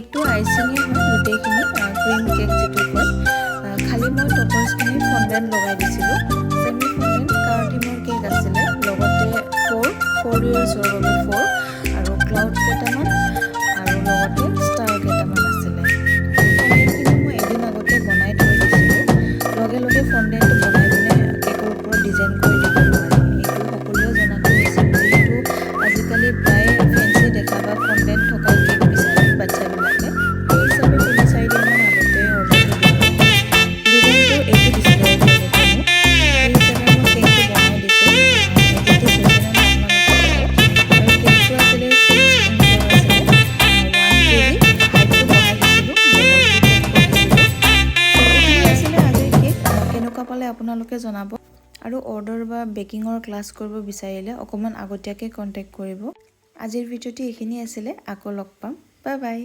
কেকটো আইচিঙে হয় গোটেইখিনি ক্ৰীম কেক যিটো কয় খালি মই টপাৰ্ছখিনি ফণ্ডেণ্ট লগাই দিছিলোঁ ছেমি ফণ্ডেণ্ট কাৰ্টিমৰ কেক আছিলে লগতে 4 ইয়াৰ্ছৰ বাবে 4 আৰু ক্লাউড কেইটামান আৰু লগতে ষ্টাৰ কেইটামান আছিলে ফণ্ডেণ্টখিনি মই এদিন আগতে বনাই থৈ দিছিলোঁ লগে লগে ফণ্ডেণ্টটো বনাই পিনে কেকৰ ওপৰত ডিজাইন কৰি দিব নোৱাৰি এইটো সকলোৱে জনাটো উচিত যিহেতু আজিকালি প্ৰায় ফেঞ্চি দেখা বা ফণ্ডেণ্ট থকা কেক বিচাৰে বাচ্চাবিলাকে সেই হিচাপে 3-4 দিনমান আগতে অৰ্ডাৰটো দিলোঁ ডিজাইনটো এইটো দিছিলে সেই হিচাপে মই কেকটো বনাই দিছোঁ এজ ইট ইজ হৈছে নে আপোনালোকে চাব আৰু কেকটো আছিলে 6 ইঞ্চৰ আছিলে 1 কেজি হাইটটো বঢ়াই দিছিলোঁ এইখিনি আছিলে আজিৰ কেক কেনেকুৱা পালে আপোনালোকে জনাব আৰু অৰ্ডাৰ বা বেকিঙৰ ক্লাছ কৰিব বিচাৰিলে অকণমান আগতীয়াকৈ কণ্টেক্ট কৰিব আজিৰ ভিডিঅ'টি এইখিনি আছিলে আকৌ লগ পাম বাই বাই